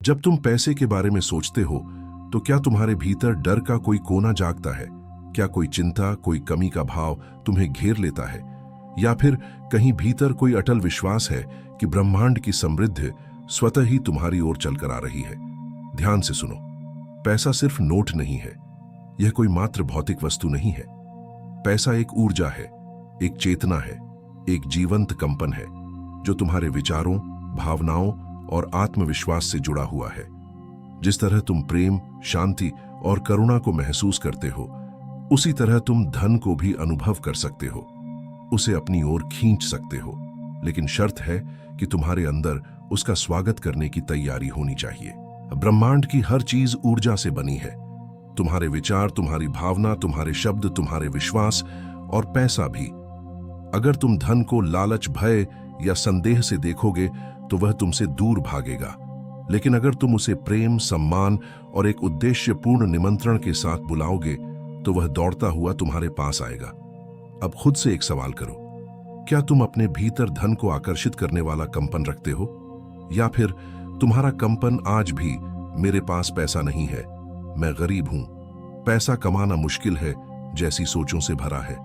जब तुम पैसे के बारे में सोचते हो तो क्या तुम्हारे भीतर डर का कोई कोना जागता है? क्या कोई चिंता, कोई कमी का भाव तुम्हें घेर लेता है? या फिर कहीं भीतर कोई अटल विश्वास है कि ब्रह्मांड की समृद्धि स्वतः ही तुम्हारी ओर चलकर आ रही है? ध्यान से सुनो, पैसा सिर्फ नोट नहीं है, यह कोई मात्र भौतिक वस्तु नहीं है। पैसा एक ऊर्जा है, एक चेतना है, एक जीवंत कंपन है जो तुम्हारे विचारों, भावनाओं और आत्मविश्वास से जुड़ा हुआ है। जिस तरह तुम प्रेम, शांति और करुणा को महसूस करते हो, उसी तरह तुम धन को भी अनुभव कर सकते हो, उसे अपनी ओर खींच सकते हो। लेकिन शर्त है कि तुम्हारे अंदर उसका स्वागत करने की तैयारी होनी चाहिए। ब्रह्मांड की हर चीज ऊर्जा से बनी है। तुम्हारे विचार, तुम्हारी भावना, तुम्हारे शब्द, तुम्हारे विश्वास और पैसा भी। अगर तुम धन को लालच, भय या संदेह से देखोगे तो वह तुमसे दूर भागेगा। लेकिन अगर तुम उसे प्रेम, सम्मान और एक उद्देश्यपूर्ण निमंत्रण के साथ बुलाओगे तो वह दौड़ता हुआ तुम्हारे पास आएगा। अब खुद से एक सवाल करो, क्या तुम अपने भीतर धन को आकर्षित करने वाला कंपन रखते हो? या फिर तुम्हारा कंपन आज भी मेरे पास पैसा नहीं है, मैं गरीब हूं, पैसा कमाना मुश्किल है जैसी सोचों से भरा है?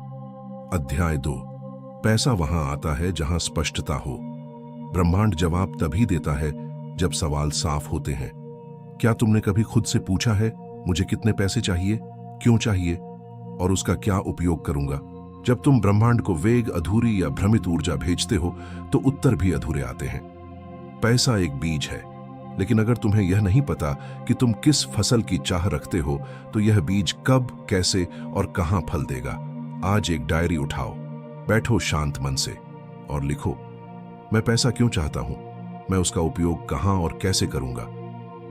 अध्याय 2। पैसा वहां आता है जहां स्पष्टता हो। ब्रह्मांड जवाब तभी देता है जब सवाल साफ होते हैं। क्या तुमने कभी खुद से पूछा है, मुझे कितने पैसे चाहिए, क्यों चाहिए और उसका क्या उपयोग करूंगा? जब तुम ब्रह्मांड को वेग, अधूरी या भ्रमित ऊर्जा भेजते हो तो उत्तर भी अधूरे आते हैं। पैसा एक बीज है, लेकिन अगर तुम्हें यह नहीं पता कि तुम किस फसल की चाह रखते हो तो यह बीज कब, कैसे और कहां फल देगा। आज एक डायरी उठाओ, बैठो शांत मन से और लिखो, मैं पैसा क्यों चाहता हूं, मैं उसका उपयोग कहां और कैसे करूंगा।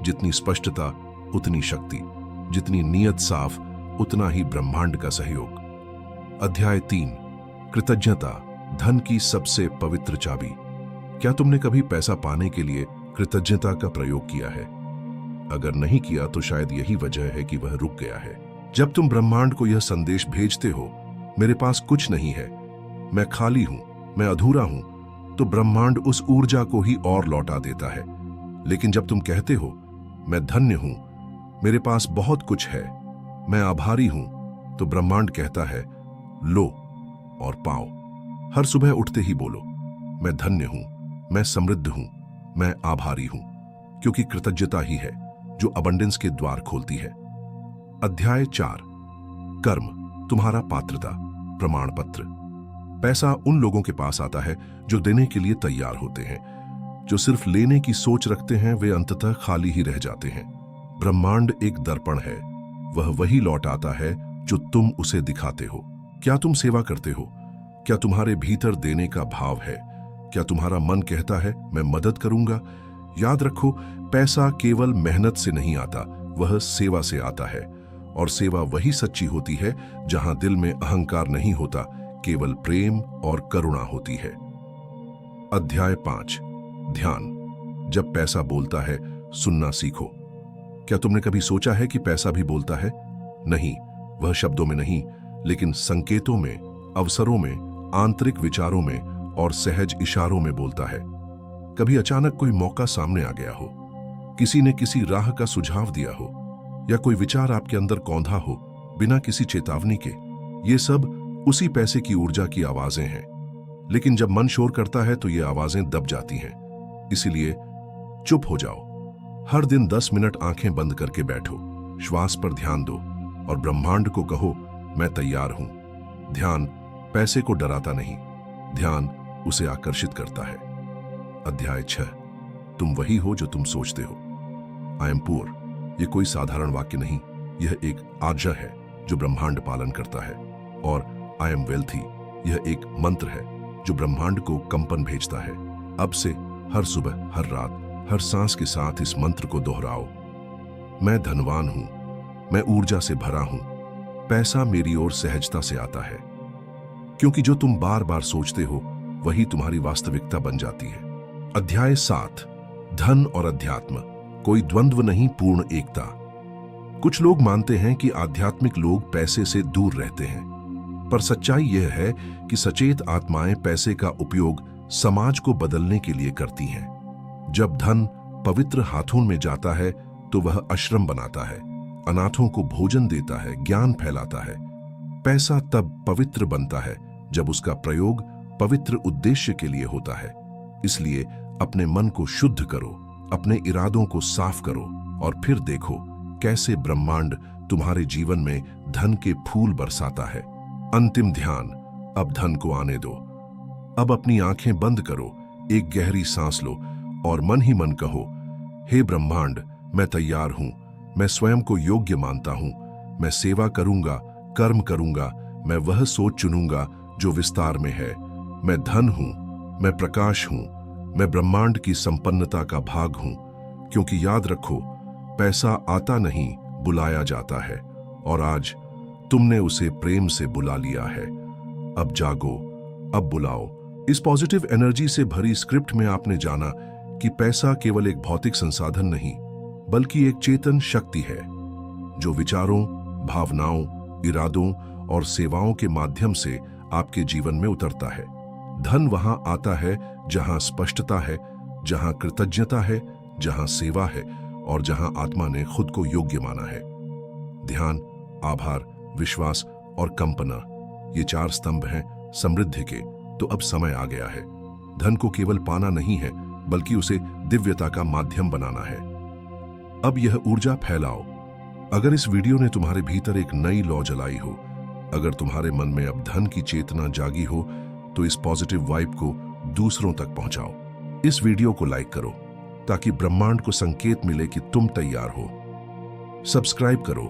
जितनी स्पष्टता उतनी शक्ति, जितनी नीयत साफ उतना ही ब्रह्मांड का सहयोग। अध्याय 3। कृतज्ञता, धन की सबसे पवित्र चाबी। क्या तुमने कभी पैसा पाने के लिए कृतज्ञता का प्रयोग किया है? अगर नहीं किया तो शायद यही वजह है कि वह रुक गया है। जब तुम ब्रह्मांड को यह संदेश भेजते हो, मेरे पास कुछ नहीं है, मैं खाली हूं, मैं अधूरा हूं, तो ब्रह्मांड उस ऊर्जा को ही और लौटा देता है। लेकिन जब तुम कहते हो, मैं धन्य हूं, मेरे पास बहुत कुछ है, मैं आभारी हूं, तो ब्रह्मांड कहता है, लो और पाओ। हर सुबह उठते ही बोलो, मैं धन्य हूं, मैं समृद्ध हूं, मैं आभारी हूं, क्योंकि कृतज्ञता ही है जो अबंडेंस के द्वार खोलती है। अध्याय 4। कर्म, तुम्हारा पात्रता प्रमाण पत्र। पैसा उन लोगों के पास आता है जो देने के लिए तैयार होते हैं। जो सिर्फ लेने की सोच रखते हैं वे अंततः खाली ही रह जाते हैं। ब्रह्मांड एक दर्पण है, वह वही लौट आता है जो तुम उसे दिखाते हो। क्या तुम सेवा करते हो? क्या तुम्हारे भीतर देने का भाव है? क्या तुम्हारा मन कहता है, मैं मदद करूंगा? याद रखो, पैसा केवल मेहनत से नहीं आता, वह सेवा से आता है। और सेवा वही सच्ची होती है जहां दिल में अहंकार नहीं होता, केवल प्रेम और करुणा होती है। अध्याय 5। ध्यान, जब पैसा बोलता है, सुनना सीखो। क्या तुमने कभी सोचा है कि पैसा भी बोलता है? नहीं, वह शब्दों में नहीं, लेकिन संकेतों में, अवसरों में, आंतरिक विचारों में और सहज इशारों में बोलता है। कभी अचानक कोई मौका सामने आ गया हो, किसी ने किसी राह का सुझाव दिया हो, या कोई विचार आपके अंदर कौंधा हो बिना किसी चेतावनी के। ये सब उसी पैसे की ऊर्जा की आवाजें हैं। लेकिन जब मन शोर करता है तो ये आवाजें दब जाती हैं। इसीलिए चुप हो जाओ। हर दिन 10 मिनट आंखें बंद करके बैठो, श्वास पर ध्यान दो और ब्रह्मांड को कहो, मैं तैयार हूं। ध्यान पैसे को डराता नहीं, ध्यान उसे आकर्षित करता है। अध्याय 6। तुम वही हो जो तुम सोचते हो। आई एम पुअर, यह कोई साधारण वाक्य नहीं, यह एक आज्ञा है जो ब्रह्मांड पालन करता है। और आई एम वेल्थी, यह एक मंत्र है जो ब्रह्मांड को कंपन भेजता है। अब से हर सुबह, हर रात, हर सांस के साथ इस मंत्र को दोहराओ। मैं धनवान हूं, मैं ऊर्जा से भरा हूं, पैसा मेरी ओर सहजता से आता है। क्योंकि जो तुम बार बार सोचते हो वही तुम्हारी वास्तविकता बन जाती है। अध्याय 7। धन और अध्यात्म, कोई द्वंद्व नहीं, पूर्ण एकता। कुछ लोग मानते हैं कि आध्यात्मिक लोग पैसे से दूर रहते हैं, पर सच्चाई यह है कि सचेत आत्माएं पैसे का उपयोग समाज को बदलने के लिए करती हैं। जब धन पवित्र हाथों में जाता है तो वह आश्रम बनाता है, अनाथों को भोजन देता है, ज्ञान फैलाता है। पैसा तब पवित्र बनता है जब उसका प्रयोग पवित्र उद्देश्य के लिए होता है। इसलिए अपने मन को शुद्ध करो, अपने इरादों को साफ करो और फिर देखो कैसे ब्रह्मांड तुम्हारे जीवन में धन के फूल बरसाता है। अंतिम ध्यान, अब धन को आने दो। अब अपनी आंखें बंद करो, एक गहरी सांस लो और मन ही मन कहो, हे ब्रह्मांड, मैं तैयार हूं, मैं स्वयं को योग्य मानता हूं, मैं सेवा करूंगा, कर्म करूंगा, मैं वह सोच चुनूंगा जो विस्तार में है। मैं धन हूं, मैं प्रकाश हूं, मैं ब्रह्मांड की संपन्नता का भाग हूं। क्योंकि याद रखो, पैसा आता नहीं, बुलाया जाता है, और आज तुमने उसे प्रेम से बुला लिया है। अब जागो, अब बुलाओ। इस पॉजिटिव एनर्जी से भरी स्क्रिप्ट में आपने जाना कि पैसा केवल एक भौतिक संसाधन नहीं, बल्कि एक चेतन शक्ति है जो विचारों, भावनाओं, इरादों और सेवाओं के माध्यम से आपके जीवन में उतरता है। धन वहां आता है जहां स्पष्टता है, जहां कृतज्ञता है, जहां सेवा है और जहां आत्मा ने खुद को योग्य माना है। ध्यान, आभार, विश्वास और कंपना, ये 4 स्तंभ हैं समृद्धि के। तो अब समय आ गया है। धन को केवल पाना नहीं है, बल्कि उसे दिव्यता का माध्यम बनाना है। अब यह ऊर्जा फैलाओ। अगर इस वीडियो ने तुम्हारे भीतर एक नई लौ जलाई हो, अगर तुम्हारे मन में अब धन की चेतना जागी हो, तो इस पॉजिटिव वाइब को दूसरों तक पहुंचाओ। इस वीडियो को लाइक करो ताकि ब्रह्मांड को संकेत मिले कि तुम तैयार हो। सब्सक्राइब करो